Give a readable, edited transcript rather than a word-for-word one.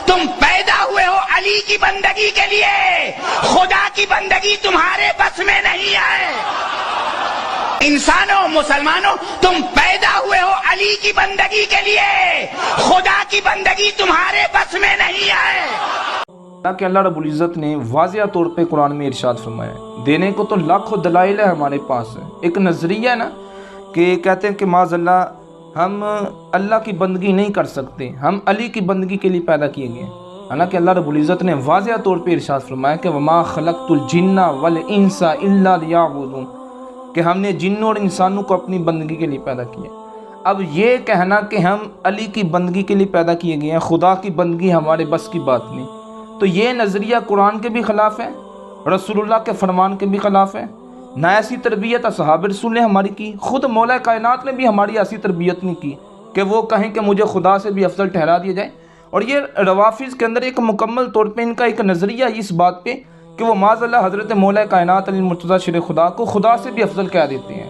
تم پیدا ہوئے ہو علی کی بندگی کے لیے، خدا کی بندگی تمہارے بس میں نہیں ہے۔ انسانوں، مسلمانوں، تم پیدا ہوئے ہو علی کی بندگی کے لیے، خدا کی بندگی تمہارے بس میں نہیں ہے۔ کہ اللہ رب العزت نے واضح طور پہ قرآن میں ارشاد فرمایا ہے، دینے کو تو لاکھوں دلائل ہے ہمارے پاس ہے۔ ایک نظریہ ہے نا کہ کہتے ہیں کہ معاذ اللہ ہم اللہ کی بندگی نہیں کر سکتے، ہم علی کی بندگی کے لیے پیدا کیے گئے ہیں۔ حالانکہ اللہ رب العزت نے واضح طور پہ ارشاد فرمایا کہ وما خلقت الجن والانس الا لیعبدون، کہ ہم نے جنوں اور انسانوں کو اپنی بندگی کے لیے پیدا کیا۔ اب یہ کہنا کہ ہم علی کی بندگی کے لیے پیدا کیے گئے ہیں، خدا کی بندگی ہمارے بس کی بات نہیں، تو یہ نظریہ قرآن کے بھی خلاف ہے، رسول اللہ کے فرمان کے بھی خلاف ہے۔ نہ ایسی تربیت اصحاب رسول نے ہماری کی، خود مولا کائنات نے بھی ہماری ایسی تربیت نہیں کی کہ وہ کہیں کہ مجھے خدا سے بھی افضل ٹھہرا دیا جائے۔ اور یہ روافظ کے اندر ایک مکمل طور پہ ان کا ایک نظریہ اس بات پہ کہ وہ معاذ اللہ حضرت مولا کائنات علی المرتضیٰ شیر خدا کو خدا سے بھی افضل کہہ دیتے ہیں۔